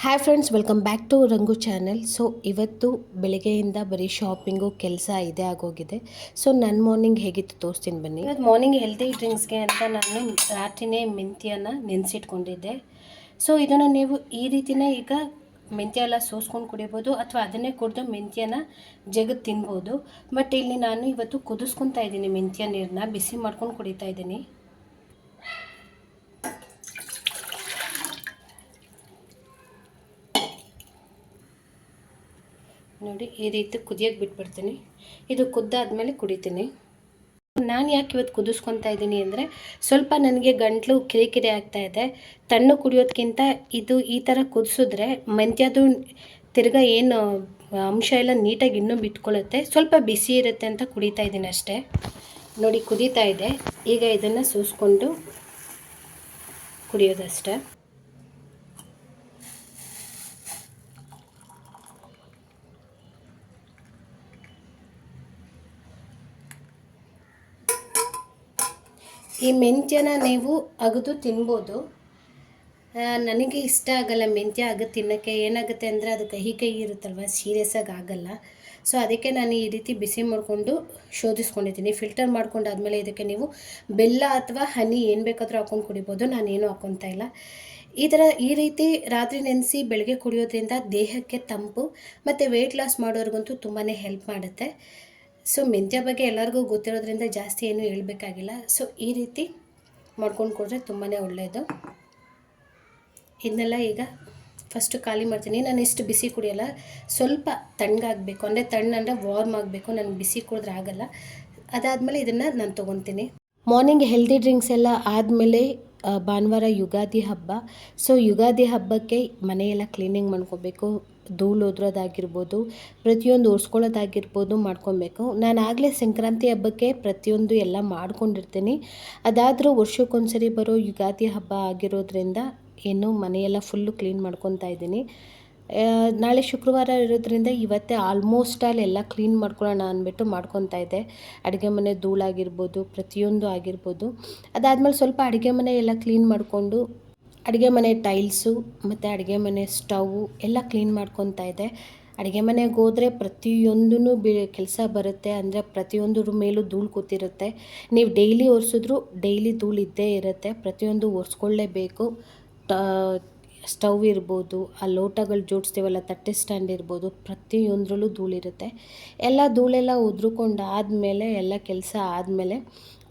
Hi friends, welcome back to Rangu channel. So ಇವತ್ತು ಬೆಳಗ್ಗೆಯಿಂದ ಬರೀ ಶಾಪಿಂಗು ಕೆಲಸ ಇದೇ ಆಗೋಗಿದೆ. ಸೊ ನನ್ನ ಮಾರ್ನಿಂಗ್ ಹೇಗಿತ್ತು ತೋರಿಸ್ತೀನಿ ಬನ್ನಿ. ಇವತ್ತು ಮಾರ್ನಿಂಗ್ ಹೆಲ್ದಿ ಡ್ರಿಂಕ್ಸ್ಗೆ ಅಂತ ನಾನು ರಾತ್ರಿನೇ ಮೆಂತ್ಯನ ನೆನೆಸಿಟ್ಕೊಂಡಿದ್ದೆ. ಸೊ ಇದನ್ನು ನೀವು ಈ ರೀತಿನೇ ಈಗ ಮೆಂತ್ಯ ಎಲ್ಲ ಸೋಸ್ಕೊಂಡು ಕುಡಿಬೋದು, ಅಥವಾ ಅದನ್ನೇ ಕುಡಿದು ಮೆಂತ್ಯನ ಜಗದು ತಿನ್ಬೋದು. ಬಟ್ ಇಲ್ಲಿ ನಾನು ಇವತ್ತು ಕುದಿಸ್ಕೊತಾ ಇದ್ದೀನಿ. ಮೆಂತ್ಯ ನೀರನ್ನ ಬಿಸಿ ಮಾಡ್ಕೊಂಡು ಕುಡಿತಾ ಇದ್ದೀನಿ. ನೋಡಿ, ಈ ರೀತಿ ಕುದಿಯೋಕ್ಕೆ ಬಿಟ್ಬಿಡ್ತೀನಿ. ಇದು ಕುದ್ದಾದ್ಮೇಲೆ ಕುಡಿತೀನಿ. ನಾನು ಯಾಕೆ ಇವತ್ತು ಕುದಿಸ್ಕೊತಾ ಇದ್ದೀನಿ ಅಂದರೆ, ಸ್ವಲ್ಪ ನನಗೆ ಗಂಟ್ಲು ಕಿರಿಕಿರಿ ಆಗ್ತಾಯಿದೆ. ತಣ್ಣು ಕುಡಿಯೋದಕ್ಕಿಂತ ಇದು ಈ ಥರ ಕುದಿಸಿದ್ರೆ ಮೆಂತ್ಯದು ತಿರ್ಗಾ ಏನು ಅಂಶ ಎಲ್ಲ ನೀಟಾಗಿ ಇನ್ನೂ ಬಿಟ್ಕೊಳ್ಳುತ್ತೆ. ಸ್ವಲ್ಪ ಬಿಸಿ ಇರುತ್ತೆ ಅಂತ ಕುಡಿತಾ ಇದ್ದೀನಿ ಅಷ್ಟೇ. ನೋಡಿ, ಕುದೀತಾ ಇದೆ. ಈಗ ಇದನ್ನು ಸೋಸ್ಕೊಂಡು ಕುಡಿಯೋದಷ್ಟೇ. ಈ ಮೆಂತ್ಯನ ನೀವು ಅಗದು ತಿನ್ಬೋದು. ನನಗೆ ಇಷ್ಟ ಆಗಲ್ಲ ಮೆಂತ್ಯ ಅಗದು ತಿನ್ನೋಕ್ಕೆ. ಏನಾಗುತ್ತೆ ಅಂದರೆ ಅದು ಕಹಿ ಇರುತ್ತಲ್ವ, ಸೀರಿಯಸ್ಸಾಗಿ ಆಗಲ್ಲ. ಸೊ ಅದಕ್ಕೆ ನಾನು ಈ ರೀತಿ ಬಿಸಿ ಮಾಡಿಕೊಂಡು ಶೋಧಿಸ್ಕೊಂಡಿದ್ದೀನಿ. ಫಿಲ್ಟರ್ ಮಾಡ್ಕೊಂಡಾದ್ಮೇಲೆ ಇದಕ್ಕೆ ನೀವು ಬೆಲ್ಲ ಅಥವಾ ಹನಿ ಏನು ಬೇಕಾದರೂ ಹಾಕ್ಕೊಂಡು ಕುಡಿಬೋದು. ನಾನೇನು ಹಾಕ್ಕೊತಾ ಇಲ್ಲ. ಈ ರೀತಿ ರಾತ್ರಿ ನೆನೆಸಿ ಬೆಳಗ್ಗೆ ಕುಡಿಯೋದ್ರಿಂದ ದೇಹಕ್ಕೆ ತಂಪು ಮತ್ತು ವೆಯ್ಟ್ ಲಾಸ್ ಮಾಡೋರಿಗಂತೂ ತುಂಬಾ ಹೆಲ್ಪ್ ಮಾಡುತ್ತೆ. ಸೊ ಮೆಂತ್ಯ ಬಗ್ಗೆ ಎಲ್ಲರಿಗೂ ಗೊತ್ತಿರೋದ್ರಿಂದ ಜಾಸ್ತಿ ಏನೂ ಹೇಳಬೇಕಾಗಿಲ್ಲ. ಸೊ ಈ ರೀತಿ ಮಾಡ್ಕೊಂಡು ಕೊಟ್ಟರೆ ತುಂಬಾ ಒಳ್ಳೆಯದು. ಇದನ್ನೆಲ್ಲ ಈಗ ಫಸ್ಟು ಖಾಲಿ ಮಾಡ್ತೀನಿ. ನಾನು ಇಷ್ಟು ಬಿಸಿ ಕುಡಿಯೋಲ್ಲ, ಸ್ವಲ್ಪ ತಣ್ಣಗಾಗಬೇಕು. ಅಂದರೆ ತಣ್ಣಂದರೆ ವಾರ್ಮ್ ಆಗಬೇಕು. ನಾನು ಬಿಸಿ ಕುಡಿದ್ರೆ ಆಗಲ್ಲ. ಅದಾದಮೇಲೆ ಇದನ್ನು ನಾನು ತೊಗೊತೀನಿ. ಮಾರ್ನಿಂಗ್ ಹೆಲ್ದಿ ಡ್ರಿಂಕ್ಸ್ ಎಲ್ಲ ಆದಮೇಲೆ ಭಾನುವಾರ ಯುಗಾದಿ ಹಬ್ಬ. ಸೊ ಯುಗಾದಿ ಹಬ್ಬಕ್ಕೆ ಮನೆಯೆಲ್ಲ ಕ್ಲೀನಿಂಗ್ ಮಾಡ್ಕೋಬೇಕು. ಧೂಳು ಓದ್ರೋದಾಗಿರ್ಬೋದು, ಪ್ರತಿಯೊಂದು ಒರೆಸ್ಕೊಳ್ಳೋದಾಗಿರ್ಬೋದು ಮಾಡ್ಕೊಬೇಕು. ನಾನು ಆಗಲೇ ಸಂಕ್ರಾಂತಿ ಹಬ್ಬಕ್ಕೆ ಪ್ರತಿಯೊಂದು ಎಲ್ಲ ಮಾಡ್ಕೊಂಡಿರ್ತೀನಿ. ಅದಾದರೂ ವರ್ಷಕ್ಕೊಂದ್ಸರಿ ಬರೋ ಯುಗಾದಿ ಹಬ್ಬ ಆಗಿರೋದ್ರಿಂದ ಏನು ಮನೆಯೆಲ್ಲ ಫುಲ್ಲು ಕ್ಲೀನ್ ಮಾಡ್ಕೊತಾ ಇದ್ದೀನಿ. ನಾಳೆ ಶುಕ್ರವಾರ ಇರೋದ್ರಿಂದ ಇವತ್ತೇ ಆಲ್ಮೋಸ್ಟ್ ಎಲ್ಲ ಕ್ಲೀನ್ ಮಾಡ್ಕೊಳ್ಳೋಣ ಅಂದ್ಬಿಟ್ಟು ಮಾಡ್ಕೊತಾ ಇದ್ದೆ. ಅಡುಗೆ ಮನೆ ಧೂಳಾಗಿರ್ಬೋದು, ಪ್ರತಿಯೊಂದು ಆಗಿರ್ಬೋದು. ಅದಾದಮೇಲೆ ಸ್ವಲ್ಪ ಅಡುಗೆ ಮನೆ ಎಲ್ಲ ಕ್ಲೀನ್ ಮಾಡಿಕೊಂಡು ಅಡುಗೆ ಮನೆ ಟೈಲ್ಸು ಮತ್ತು ಅಡುಗೆ ಮನೆ ಸ್ಟವ್ವು ಎಲ್ಲ ಕ್ಲೀನ್ ಮಾಡ್ಕೊತಾ ಇದ್ದೆ. ಅಡುಗೆ ಮನೆಗೆ ಹೋದರೆ ಪ್ರತಿಯೊಂದೂ ಕೆಲಸ ಬರುತ್ತೆ. ಅಂದರೆ ಪ್ರತಿಯೊಂದ್ರ ಮೇಲೂ ಧೂಳು ಕೂತಿರುತ್ತೆ. ನೀವು ಡೈಲಿ ಒರೆಸಿದ್ರು ಡೈಲಿ ಧೂಳು ಇದ್ದೇ ಇರುತ್ತೆ. ಪ್ರತಿಯೊಂದು ಒರೆಸ್ಕೊಳ್ಳೇಬೇಕು. ಸ್ಟವ್ ಇರ್ಬೋದು, ಆ ಲೋಟಗಳು ಜೋಡಿಸ್ತೀವಲ್ಲ, ತಟ್ಟೆ ಸ್ಟ್ಯಾಂಡ್ ಇರ್ಬೋದು, ಪ್ರತಿಯೊಂದರಲ್ಲೂ ಧೂಳಿರುತ್ತೆ. ಎಲ್ಲ ಧೂಳೆಲ್ಲ ಉದ್ರುಕೊಂಡು ಆದಮೇಲೆ ಎಲ್ಲ ಕೆಲಸ ಆದಮೇಲೆ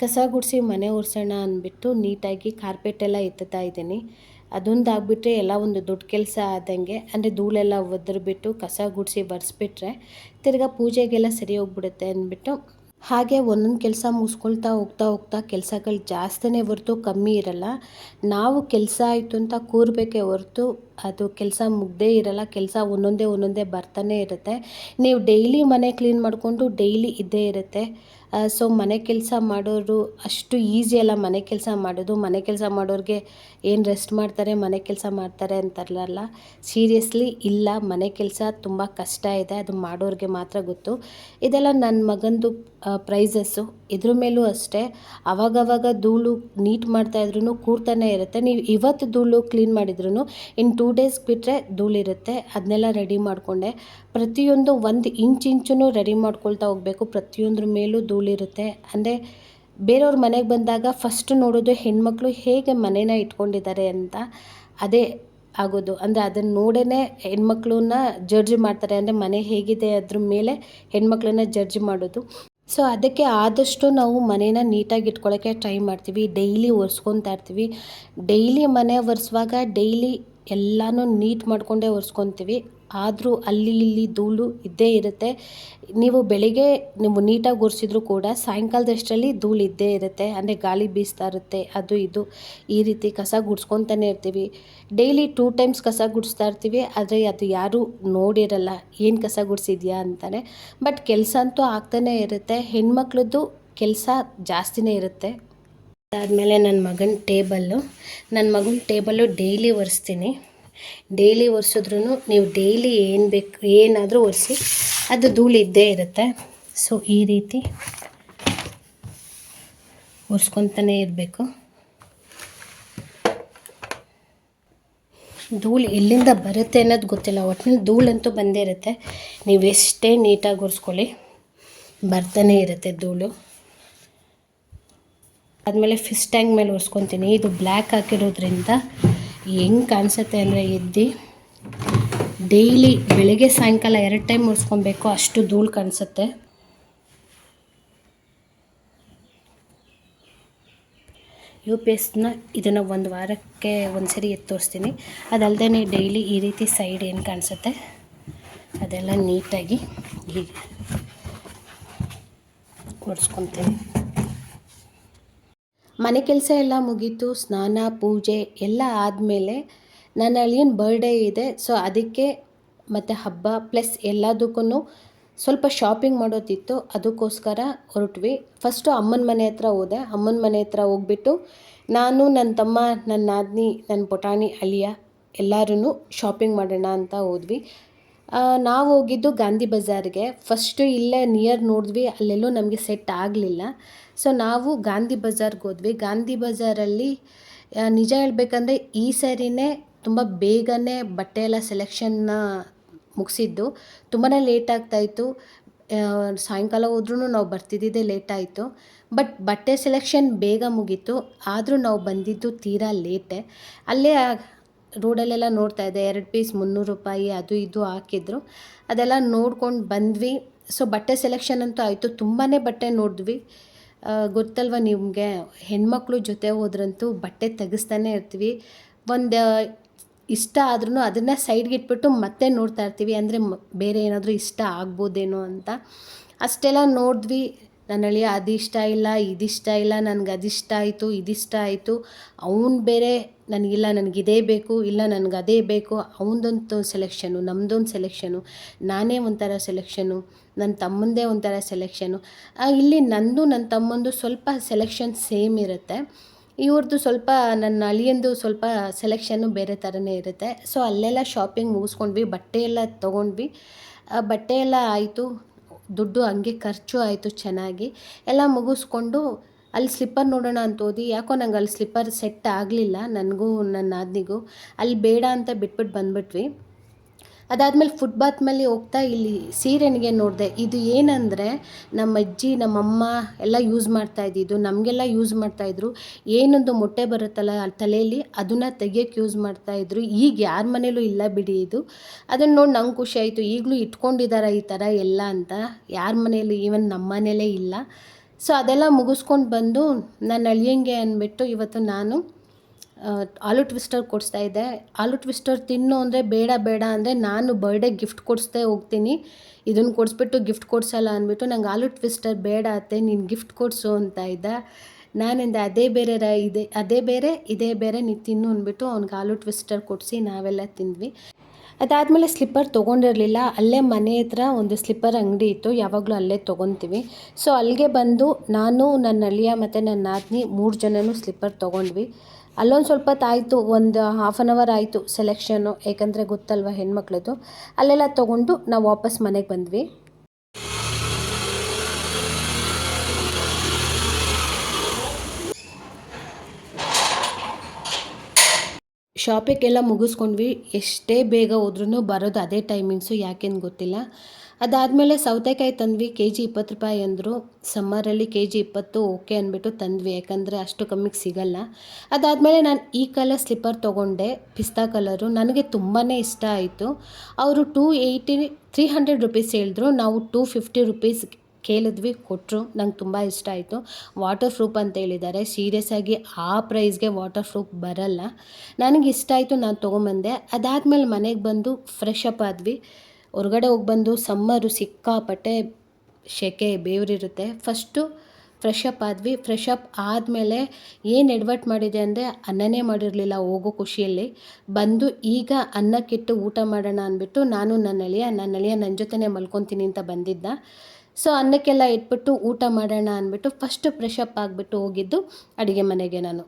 ಕಸ ಗುಡಿಸಿ ಮನೆ ಒರೆಸೋಣ ಅಂದ್ಬಿಟ್ಟು ನೀಟಾಗಿ ಕಾರ್ಪೆಟೆಲ್ಲ ಎತ್ತುತ್ತಾ ಇದ್ದೀನಿ. ಅದೊಂದು ಆಗಿಬಿಟ್ರೆ ಎಲ್ಲ ಒಂದು ದೊಡ್ಡ ಕೆಲಸ ಆದಂಗೆ. ಅಂದರೆ ಧೂಳೆಲ್ಲ ಒದ್ರಬಿಟ್ಟು ಕಸ ಗುಡಿಸಿ ಬರೆಸ್ಬಿಟ್ರೆ ತಿರ್ಗಾ ಪೂಜೆಗೆಲ್ಲ ಸರಿ ಹೋಗ್ಬಿಡುತ್ತೆ ಅಂದ್ಬಿಟ್ಟು ಹಾಗೆ ಒಂದೊಂದು ಕೆಲಸ ಮುಗಿಸ್ಕೊಳ್ತಾ ಹೋಗ್ತಾ ಕೆಲಸಗಳು ಜಾಸ್ತಿನೇ ಹೊರ್ತು ಕಮ್ಮಿ ಇರಲ್ಲ. ನಾವು ಕೆಲಸ ಆಯಿತು ಅಂತ ಕೂರಬೇಕೇ ಹೊರ್ತು ಅದು ಕೆಲಸ ಮುಗ್ದೇ ಇರಲ್ಲ. ಕೆಲಸ ಒಂದೊಂದೇ ಬರ್ತಾನೆ ಇರುತ್ತೆ. ನೀವು ಡೈಲಿ ಮನೆ ಕ್ಲೀನ್ ಮಾಡಿಕೊಂಡು ಡೈಲಿ ಇದ್ದೇ ಇರುತ್ತೆ. ಸೊ ಮನೆ ಕೆಲಸ ಮಾಡೋರು ಅಷ್ಟು ಈಸಿ ಅಲ್ಲ ಮನೆ ಕೆಲಸ ಮಾಡೋದು. ಮನೆ ಕೆಲಸ ಮಾಡೋರಿಗೆ ಏನು ರೆಸ್ಟ್ ಮಾಡ್ತಾರೆ, ಮನೆ ಕೆಲಸ ಮಾಡ್ತಾರೆ ಅಂತಾರಲ್ಲ, ಸೀರಿಯಸ್ಲಿ ಇಲ್ಲ. ಮನೆ ಕೆಲಸ ತುಂಬ ಕಷ್ಟ ಇದೆ. ಅದು ಮಾಡೋರಿಗೆ ಮಾತ್ರ ಗೊತ್ತು. ಇದೆಲ್ಲ ನನ್ನ ಮಗಂದು ಪ್ರೈಸಸ್ಸು. ಇದ್ರ ಮೇಲೂ ಅಷ್ಟೇ ಅವಾಗವಾಗ ಧೂಳು ನೀಟ್ ಮಾಡ್ತಾಯಿದ್ರೂ ಕೂರ್ತಾನೆ ಇರುತ್ತೆ. ನೀವು ಇವತ್ತು ಧೂಳು ಕ್ಲೀನ್ ಮಾಡಿದ್ರೂ ಇನ್ನು 2 ಡೇಸ್ ಬಿಟ್ಟರೆ ಧೂಳಿರುತ್ತೆ. ಅದನ್ನೆಲ್ಲ ರೆಡಿ ಮಾಡಿಕೊಂಡೆ. ಪ್ರತಿಯೊಂದು ಒಂದು ಇಂಚು ರೆಡಿ ಮಾಡ್ಕೊಳ್ತಾ ಹೋಗಬೇಕು. ಪ್ರತಿಯೊಂದ್ರ ಮೇಲೂ ಧೂಳಿರುತ್ತೆ. ಅಂದರೆ ಬೇರೆಯವ್ರ ಮನೆಗೆ ಬಂದಾಗ ಫಸ್ಟ್ ನೋಡೋದು ಹೆಣ್ಮಕ್ಳು ಹೇಗೆ ಮನೇನ ಇಟ್ಕೊಂಡಿದ್ದಾರೆ ಅಂತ, ಅದೇ ಆಗೋದು. ಅಂದರೆ ಅದನ್ನು ನೋಡೇ ಹೆಣ್ಮಕ್ಳನ್ನ ಜಡ್ಜ್ ಮಾಡ್ತಾರೆ. ಅಂದರೆ ಮನೆ ಹೇಗಿದೆ ಅದ್ರ ಮೇಲೆ ಹೆಣ್ಮಕ್ಳನ್ನ ಜಡ್ಜ್ ಮಾಡೋದು. ಸೊ ಅದಕ್ಕೆ ಆದಷ್ಟು ನಾವು ಮನೇನ ನೀಟಾಗಿ ಇಟ್ಕೊಳ್ಳೋಕ್ಕೆ ಟ್ರೈ ಮಾಡ್ತೀವಿ. ಡೈಲಿ ಒರೆಸ್ಕೊತಾ ಇರ್ತೀವಿ. ಡೈಲಿ ಮನೆ ಒರೆಸುವಾಗ ಡೈಲಿ ಎಲ್ಲನೂ ನೀಟ್ ಮಾಡಿಕೊಂಡೇ ಒರೆಸ್ಕೊತೀವಿ. ಆದರೂ ಅಲ್ಲಿ ಇಲ್ಲಿ ಧೂಳು ಇದ್ದೇ ಇರುತ್ತೆ. ನೀವು ಬೆಳಿಗ್ಗೆ ನೀವು ನೀಟಾಗಿ ಒರೆಸಿದ್ರು ಕೂಡ ಸಾಯಂಕಾಲದಷ್ಟರಲ್ಲಿ ಧೂಳು ಇದ್ದೇ ಇರುತ್ತೆ. ಅಂದರೆ ಗಾಳಿ ಬೀಸ್ತಾ ಇರುತ್ತೆ, ಅದು ಇದು ಈ ರೀತಿ ಕಸ ಗುಡಿಸ್ಕೊತಾನೆ ಇರ್ತೀವಿ. ಡೈಲಿ 2 ಟೈಮ್ಸ್ ಕಸ ಗುಡಿಸ್ತಾ ಇರ್ತೀವಿ. ಆದರೆ ಅದು ಯಾರೂ ನೋಡಿರಲ್ಲ, ಏನು ಕಸ ಗುಡಿಸಿದ್ಯಾ ಅಂತಾನೆ. ಬಟ್ ಕೆಲಸ ಅಂತೂ ಆಗ್ತಾನೆ ಇರುತ್ತೆ. ಹೆಣ್ಮಕ್ಳದ್ದು ಕೆಲಸ ಜಾಸ್ತಿನೇ ಇರುತ್ತೆ. ಅದಾದಮೇಲೆ ನನ್ನ ಮಗನ ಟೇಬಲ್ಲು ಡೈಲಿ ಒರೆಸ್ತೀನಿ. ಡೈಲಿ ಒರೆಸಿದ್ರೂ ನೀವು ಡೈಲಿ ಏನಾದರೂ ಒರೆಸಿ ಅದು ಧೂಳು ಇದ್ದೇ ಇರುತ್ತೆ. ಸೊ ಈ ರೀತಿ ಒರೆಸ್ಕೊತಾನೆ ಇರಬೇಕು. ಧೂಳು ಎಲ್ಲಿಂದ ಬರುತ್ತೆ ಅನ್ನೋದು ಗೊತ್ತಿಲ್ಲ, ಒಟ್ಟಿನಲ್ಲಿ ಧೂಳಂತೂ ಬಂದೇ ಇರುತ್ತೆ. ನೀವು ಎಷ್ಟೇ ನೀಟಾಗಿ ಒರೆಸ್ಕೊಳ್ಳಿ ಬರ್ತಾನೆ ಇರುತ್ತೆ ಧೂಳು. ಆದಮೇಲೆ ಫಿಶ್ ಟ್ಯಾಂಕ್ ಮೇಲೆ ಒರೆಸ್ಕೊತೀನಿ. ಇದು ಬ್ಲ್ಯಾಕ್ ಹಾಕಿರೋದ್ರಿಂದ ಹೆಂಗೆ ಕಾಣಿಸುತ್ತೆ ಅಂದರೆ ಎದ್ದು ಡೈಲಿ ಬೆಳಗ್ಗೆ ಸಾಯಂಕಾಲ 2 ಟೈಮ್ ಒರೆಸ್ಕೊಬೇಕು, ಅಷ್ಟು ಧೂಳು ಕಾಣಿಸುತ್ತೆ. ಯು ಪಿ ಎಸ್ನ ಇದನ್ನು 1 ವಾರಕ್ಕೆ ಒಂದ್ಸರಿ ಎತ್ತು ತೋರಿಸ್ತೀನಿ. ಅದಲ್ಲದೆ ಡೈಲಿ ಈ ರೀತಿ ಸೈಡ್ ಏನು ಕಾಣಿಸುತ್ತೆ ಅದೆಲ್ಲ ನೀಟಾಗಿ ಹೀಗೆ ಒರೆಸ್ಕೊತೀನಿ. ಮನೆ ಕೆಲಸ ಎಲ್ಲ ಮುಗೀತು, ಸ್ನಾನ ಪೂಜೆ ಎಲ್ಲ ಆದಮೇಲೆ ನನ್ನ ಅಳಿಯನ ಬರ್ಡೇ ಇದೆ. ಸೊ ಅದಕ್ಕೆ ಮತ್ತು ಹಬ್ಬ ಪ್ಲಸ್ ಎಲ್ಲದಕ್ಕೂ ಸ್ವಲ್ಪ ಶಾಪಿಂಗ್ ಮಾಡೋದಿತ್ತು, ಅದಕ್ಕೋಸ್ಕರ ಹೊರಟ್ವಿ. ಫಸ್ಟು ಅಮ್ಮನ ಮನೆ ಹತ್ರ ಹೋದೆ. ಅಮ್ಮನ ಮನೆ ಹತ್ರ ಹೋಗ್ಬಿಟ್ಟು ನಾನು, ನನ್ನ ತಮ್ಮ, ನನ್ನ ನಾದಿನಿ, ನನ್ನ ಪುಟಾಣಿ ಅಳಿಯ ಎಲ್ಲರೂ ಶಾಪಿಂಗ್ ಮಾಡೋಣ ಅಂತ ಹೋದ್ವಿ. ನಾವು ಹೋಗಿದ್ದು ಗಾಂಧಿ ಬಜಾರ್ಗೆ. ಫಸ್ಟು ಇಲ್ಲೇ ನಿಯರ್ ನೋಡಿದ್ವಿ, ಅಲ್ಲೆಲ್ಲೂ ನಮಗೆ ಸೆಟ್ ಆಗಲಿಲ್ಲ. ಸೊ ನಾವು ಗಾಂಧಿ ಬಜಾರ್ಗೆ ಹೋದ್ವಿ. ಗಾಂಧಿ ಬಜಾರಲ್ಲಿ ನಿಜ ಹೇಳಬೇಕಂದ್ರೆ ಈ ಸರಿನೇ ತುಂಬ ಬೇಗನೆ ಬಟ್ಟೆ ಎಲ್ಲ ಸೆಲೆಕ್ಷನ್ನ ಮುಗಿಸಿದ್ದು. ತುಂಬಾ ಲೇಟ್ ಆಗ್ತಾಯಿತ್ತು. ಸಾಯಂಕಾಲ ಹೋದ್ರೂ ನಾವು ಬರ್ತಿದ್ದಿದ್ದೇ ಲೇಟಾಯಿತು. ಬಟ್ ಬಟ್ಟೆ ಸೆಲೆಕ್ಷನ್ ಬೇಗ ಮುಗೀತು, ಆದರೂ ನಾವು ಬಂದಿದ್ದು ತೀರಾ ಲೇಟೆ. ಅಲ್ಲೇ ರೋಡಲ್ಲೆಲ್ಲ ನೋಡ್ತಾ ಇದ್ದೆ, 2 ಪೀಸ್ 300 ರೂಪಾಯಿ ಅದು ಇದು ಹಾಕಿದ್ರು. ಅದೆಲ್ಲ ನೋಡ್ಕೊಂಡು ಬಂದ್ವಿ. ಸೊ ಬಟ್ಟೆ ಸೆಲೆಕ್ಷನ್ ಅಂತೂ ಆಯಿತು, ತುಂಬಾ ಬಟ್ಟೆ ನೋಡಿದ್ವಿ. ಗೊತ್ತಲ್ವ ನಿಮಗೆ, ಹೆಣ್ಮಕ್ಳು ಜೊತೆ ಹೋದ್ರಂತೂ ಬಟ್ಟೆ ತೆಗೆಸ್ತಾನೆ ಇರ್ತೀವಿ. ಒಂದು ಇಷ್ಟ ಆದ್ರೂ ಅದನ್ನು ಸೈಡ್ಗೆ ಇಟ್ಬಿಟ್ಟು ಮತ್ತೆ ನೋಡ್ತಾ ಇರ್ತೀವಿ, ಅಂದರೆ ಬೇರೆ ಏನಾದರೂ ಇಷ್ಟ ಆಗ್ಬೋದೇನೋ ಅಂತ. ಅಷ್ಟೆಲ್ಲ ನೋಡಿದ್ವಿ. ನನ್ನ ಅಳಿಯ ಅದಿಷ್ಟ ಇಲ್ಲ ಇದಿಷ್ಟ ಇಲ್ಲ, ನನಗೆ ಅದಿಷ್ಟ ಆಯಿತು ಇದಿಷ್ಟ ಆಯಿತು. ಅವ್ನು ಬೇರೆ ನನಗಿಲ್ಲ ನನಗಿದೇ ಬೇಕು, ಇಲ್ಲ ನನಗೆ ಅದೇ ಬೇಕು. ಅವನದೊಂದು ಸೆಲೆಕ್ಷನು, ನಮ್ಮದೊಂದು ಸೆಲೆಕ್ಷನು, ನಾನೇ ಒಂಥರ ಸೆಲೆಕ್ಷನು, ನನ್ನ ತಮ್ಮಂದೇ ಒಂಥರ ಸೆಲೆಕ್ಷನು. ಇಲ್ಲಿ ನಂದು ನನ್ನ ತಮ್ಮಂದು ಸ್ವಲ್ಪ ಸೆಲೆಕ್ಷನ್ ಸೇಮ್ ಇರುತ್ತೆ. ಇವ್ರದ್ದು ಸ್ವಲ್ಪ, ನನ್ನ ಅಳಿಯಂದು ಸ್ವಲ್ಪ ಸೆಲೆಕ್ಷನ್ನು ಬೇರೆ ಥರನೇ ಇರುತ್ತೆ. ಸೊ ಅಲ್ಲೆಲ್ಲ ಶಾಪಿಂಗ್ ಮುಗಿಸ್ಕೊಂಡ್ವಿ, ಬಟ್ಟೆ ಎಲ್ಲ ತೊಗೊಂಡ್ವಿ. ಬಟ್ಟೆ ಎಲ್ಲ ಆಯಿತು, ದುಡ್ಡು ಹಂಗೆ ಖರ್ಚು ಆಯಿತು ಚೆನ್ನಾಗಿ. ಎಲ್ಲ ಮುಗಿಸ್ಕೊಂಡು ಅಲ್ಲಿ ಸ್ಲಿಪ್ಪರ್ ನೋಡೋಣ ಅಂತ ಹೋದಿ. ಯಾಕೋ ನಂಗೆ ಅಲ್ಲಿ ಸ್ಲಿಪ್ಪರ್ ಸೆಟ್ ಆಗಲಿಲ್ಲ, ನನಗೂ ನನ್ನ ನಾದಿನಿಗೂ. ಅಲ್ಲಿ ಬೇಡ ಅಂತ ಬಿಟ್ಬಿಟ್ಟು ಬಂದುಬಿಟ್ವಿ. ಅದಾದಮೇಲೆ ಫುಟ್ಪಾತ್ ಮೇಲೆ ಹೋಗ್ತಾ ಇಲ್ಲಿ ಸೀರೆನಿಗೆ ನೋಡಿದೆ. ಇದು ಏನಂದರೆ ನಮ್ಮ ಅಜ್ಜಿ ನಮ್ಮಮ್ಮ ಎಲ್ಲ ಯೂಸ್ ಮಾಡ್ತಾಯಿದ್ದಿದ್ದು, ನಮಗೆಲ್ಲ ಯೂಸ್ ಮಾಡ್ತಾಯಿದ್ರು. ಏನೊಂದು ಮೊಟ್ಟೆ ಬರುತ್ತಲ್ಲ ತಲೆಯಲ್ಲಿ, ಅದನ್ನು ತೆಗಿಯೋಕ್ಕೆ ಯೂಸ್ ಮಾಡ್ತಾಯಿದ್ರು. ಈಗ ಯಾರ ಮನೇಲೂ ಇಲ್ಲ ಬಿಡಿ ಇದು. ಅದನ್ನು ನೋಡಿ ನಂಗೆ ಖುಷಿ ಆಯಿತು, ಈಗಲೂ ಇಟ್ಕೊಂಡಿದ್ದಾರೆ ಈ ಥರ ಎಲ್ಲ ಅಂತ. ಯಾರ ಮನೇಲಿ, ಈವನ್ ನಮ್ಮ ಮನೇಲೇ ಇಲ್ಲ. ಸೊ ಅದೆಲ್ಲ ಮುಗಿಸ್ಕೊಂಡು ಬಂದು ನನ್ನ ಅಳಿಯಂಗೆ ಅಂದ್ಬಿಟ್ಟು ಇವತ್ತು ನಾನು ಆಲೂ ಟ್ವಿಸ್ಟರ್ ಕೊಡಿಸ್ತಾ ಇದ್ದೆ. ಆಲೂ ಟ್ವಿಸ್ಟರ್ ತಿನ್ನು ಅಂದರೆ ಬೇಡ ಬೇಡ ಅಂದರೆ ನಾನು ಬರ್ಡೇ ಗಿಫ್ಟ್ ಕೊಡಿಸ್ದೇ ಹೋಗ್ತೀನಿ, ಇದನ್ನು ಕೊಡಿಸ್ಬಿಟ್ಟು ಗಿಫ್ಟ್ ಕೊಡಿಸಲ್ಲ ಅಂದ್ಬಿಟ್ಟು ನಂಗೆ ಆಲೂ ಟ್ವಿಸ್ಟರ್ ಬೇಡ ಅತ್ತೆ, ನೀನು ಗಿಫ್ಟ್ ಕೊಡಿಸು ಅಂತ ಇದ್ದ. ನಾನಿಂದ ಅದೇ ಬೇರೆ ಅದೇ ಬೇರೆ ಇದೇ ಬೇರೆ, ನೀನು ತಿನ್ನು ಅಂದ್ಬಿಟ್ಟು ಅವ್ನಿಗೆ ಆಲೂ ಟ್ವಿಸ್ಟರ್ ಕೊಡಿಸಿ ನಾವೆಲ್ಲ ತಿಂದ್ವಿ. ಅದಾದಮೇಲೆ ಸ್ಲಿಪ್ಪರ್ ತೊಗೊಂಡಿರಲಿಲ್ಲ. ಅಲ್ಲೇ ಮನೆ ಹತ್ರ ಒಂದು ಸ್ಲಿಪ್ಪರ್ ಅಂಗಡಿ ಇತ್ತು, ಯಾವಾಗಲೂ ಅಲ್ಲೇ ತೊಗೊತೀವಿ. ಸೊ ಅಲ್ಲಿಗೆ ಬಂದು ನಾನು, ನನ್ನ ಅಳಿಯ ಮತ್ತು ನನ್ನ ನಾದಿನಿ 3 ಜನನೂ ಸ್ಲಿಪ್ಪರ್ ತೊಗೊಂಡ್ವಿ. ಅಲ್ಲೊಂದು ಸ್ವಲ್ಪ ಹೊತ್ತಾಯಿತು, ಒಂದು 1/2 ಅವರ್ ಆಯಿತು ಸೆಲೆಕ್ಷನ್ನು, ಏಕೆಂದರೆ ಗೊತ್ತಲ್ವ ಹೆಣ್ಮಕ್ಳದ್ದು. ಅಲ್ಲೆಲ್ಲ ತೊಗೊಂಡು ನಾವು ವಾಪಸ್ ಮನೆಗೆ ಬಂದ್ವಿ. ಶಾಪಿಗೆಲ್ಲ ಮುಗಿಸ್ಕೊಂಡ್ವಿ. ಎಷ್ಟೇ ಬೇಗ ಹೋದ್ರೂ ಬರೋದು ಅದೇ ಟೈಮಿಂಗ್ಸು, ಯಾಕೆಂದು ಗೊತ್ತಿಲ್ಲ. ಅದಾದಮೇಲೆ ಸೌತೆಕಾಯಿ ತಂದ್ವಿ, KG 20 ರೂಪಾಯಿ ಅಂದರು. ಸಮ್ಮರಲ್ಲಿ KG 20 ಓಕೆ ಅಂದ್ಬಿಟ್ಟು ತಂದ್ವಿ, ಯಾಕಂದರೆ ಅಷ್ಟು ಕಮ್ಮಿಗೆ ಸಿಗಲ್ಲ. ಅದಾದಮೇಲೆ ನಾನು ಈ ಕಲರ್ ಸ್ಲಿಪ್ಪರ್ ತೊಗೊಂಡೆ, ಪಿಸ್ತಾ ಕಲರು. ನನಗೆ ತುಂಬಾ ಇಷ್ಟ ಆಯಿತು. ಅವರು 300 ರೂಪೀಸ್ ಹೇಳಿದ್ರು, ನಾವು 250 ರೂಪೀಸ್ ಕೇಳಿದ್ವಿ, ಕೊಟ್ಟರು. ನಂಗೆ ತುಂಬ ಇಷ್ಟ ಆಯಿತು. ವಾಟರ್ ಪ್ರೂಫ್ ಅಂತ ಹೇಳಿದ್ದಾರೆ. ಸೀರಿಯಸ್ ಆಗಿ ಆ ಪ್ರೈಸ್ಗೆ ವಾಟರ್ ಪ್ರೂಫ್ ಬರಲ್ಲ. ನನಗೆ ಇಷ್ಟ ಆಯಿತು, ನಾನು ತೊಗೊಂಬಂದೆ. ಅದಾದಮೇಲೆ ಮನೆಗೆ ಬಂದು ಫ್ರೆಶ್ ಅಪ್ ಆದ್ವಿ. ಹೊರಗಡೆ ಹೋಗಿ ಬಂದು ಸಮ್ಮರು ಸಿಕ್ಕಾಪಟ್ಟೆ ಸೆಕೆ, ಬೇವರಿರುತ್ತೆ. ಫಸ್ಟು ಫ್ರೆಶ್ ಅಪ್ ಆದ್ವಿ. ಫ್ರೆಶ್ ಅಪ್ ಆದಮೇಲೆ ಏನು ಎಡವಟ್ಟು ಮಾಡಿದೆ ಅಂದರೆ ಅನ್ನನೇ ಮಾಡಿರಲಿಲ್ಲ ಹೋಗೋ ಖುಷಿಯಲ್ಲಿ. ಬಂದು ಈಗ ಅನ್ನಕ್ಕಿಟ್ಟು ಊಟ ಮಾಡೋಣ ಅಂದ್ಬಿಟ್ಟು ನಾನು ನನ್ನ ಅಳಿಯ ನನ್ನ ಜೊತೆನೇ ಮಲ್ಕೊತೀನಿ ಅಂತ ಬಂದಿದ್ದ. ಸೊ ಅನ್ನಕ್ಕೆಲ್ಲ ಇಟ್ಬಿಟ್ಟು ಊಟ ಮಾಡೋಣ ಅಂದ್ಬಿಟ್ಟು ಫಸ್ಟು ಫ್ರೆಶ್ ಅಪ್ ಆಗಿಬಿಟ್ಟು ಹೋಗಿದ್ದು ಅಡುಗೆ ಮನೆಗೆ. ನಾನು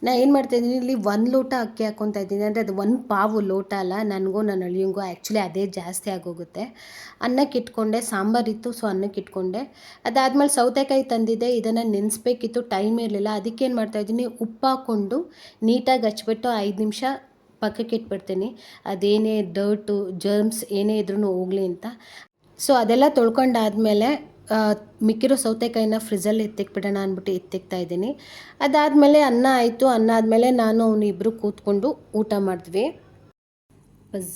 ಏನು ಮಾಡ್ತಾಯಿದ್ದೀನಿ, ಇಲ್ಲಿ 1 ಲೋಟ ಅಕ್ಕಿ ಹಾಕ್ಕೊತಾ ಇದ್ದೀನಿ. ಅಂದರೆ ಅದು 1 ಪಾವು ಲೋಟ ಅಲ್ಲ, ನನಗೂ ನನ್ನ ಅಳಿಯಂಗೂ ಆ್ಯಕ್ಚುಲಿ ಅದೇ ಜಾಸ್ತಿ ಆಗೋಗುತ್ತೆ. ಅನ್ನಕ್ಕೆ ಇಟ್ಕೊಂಡೆ, ಸಾಂಬಾರಿತ್ತು, ಸೊ ಅನ್ನಕ್ಕೆ ಇಟ್ಕೊಂಡೆ. ಅದಾದಮೇಲೆ ಸೌತೆಕಾಯಿ ತಂದಿದ್ದೆ, ಇದನ್ನು ನೆನೆಸ್ಬೇಕಿತ್ತು, ಟೈಮ್ ಇರಲಿಲ್ಲ. ಅದಕ್ಕೇನು ಮಾಡ್ತಾಯಿದ್ದೀನಿ, ಉಪ್ಪು ಹಾಕ್ಕೊಂಡು ನೀಟಾಗಿ ಹಚ್ಬಿಟ್ಟು 5 ನಿಮಿಷ ಪಕ್ಕಕ್ಕೆ ಇಟ್ಬಿಡ್ತೀನಿ. ಅದೇನೇ ಡರ್ಟು ಜರ್ಮ್ಸ್ ಏನೇ ಇದ್ರೂ ಹೋಗಲಿ ಅಂತ. ಸೊ ಅದೆಲ್ಲ ತೊಳ್ಕೊಂಡಾದಮೇಲೆ ಮಿಕ್ಕಿರೋ ಸೌತೆಕಾಯಿನ ಫ್ರಿಜ್ಜಲ್ಲಿ ಎತ್ತಿಕ್ಬಿಡೋಣ ಅಂದ್ಬಿಟ್ಟು ಎತ್ತಿಕ್ತಾ ಇದ್ದೀನಿ. ಅದಾದಮೇಲೆ ಅನ್ನ ಆಯಿತು. ಅನ್ನ ಆದಮೇಲೆ ನಾನು ಅವನು ಇಬ್ಬರು ಕೂತ್ಕೊಂಡು ಊಟ ಮಾಡಿದ್ವಿ. ಬಸ್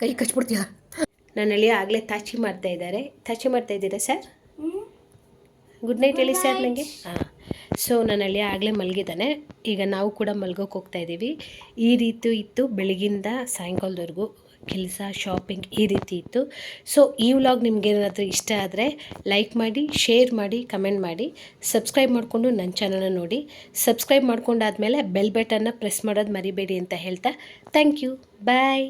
ಕೈ ಕಚ್ಬಿಡ್ತೀಯ. ನನ್ನ ಅಳಿಯ ಆಗಲೇ ತಾಚಿ ಮಾಡ್ತಾ ಇದ್ದೀರಾ ಸರ್? ಗುಡ್ ನೈಟ್ ಹೇಳಿ ಸರ್ ನನಗೆ. ಹಾಂ, ಸೊ ನನ್ನ ಅಳಿಯ ಆಗಲೇ ಮಲಗಿದ್ದಾನೆ. ಈಗ ನಾವು ಕೂಡ ಮಲ್ಗೋಕೆ ಹೋಗ್ತಾ ಇದ್ದೀವಿ. ಈ ರೀತಿ ಇತ್ತು ಬೆಳಗಿಂದ ಸಾಯಂಕಾಲದವರೆಗೂ ಕೆಲಸ, ಶಾಪಿಂಗ್ ಈ ರೀತಿ ಇತ್ತು. ಸೊ ಈ ವ್ಲಾಗ್ ನಿಮಗೇನಾದರೂ ಇಷ್ಟ ಆದರೆ ಲೈಕ್ ಮಾಡಿ, ಶೇರ್ ಮಾಡಿ, ಕಮೆಂಟ್ ಮಾಡಿ, ಸಬ್ಸ್ಕ್ರೈಬ್ ಮಾಡಿಕೊಂಡು ನನ್ನ ಚಾನಲ್ನ ನೋಡಿ. ಸಬ್ಸ್ಕ್ರೈಬ್ ಮಾಡ್ಕೊಂಡಾದಮೇಲೆ ಬೆಲ್ ಬಟನ್ನ ಪ್ರೆಸ್ ಮಾಡೋದು ಮರಿಬೇಡಿ ಅಂತ ಹೇಳ್ತಾ ಥ್ಯಾಂಕ್ ಯು. ಬಾಯ್.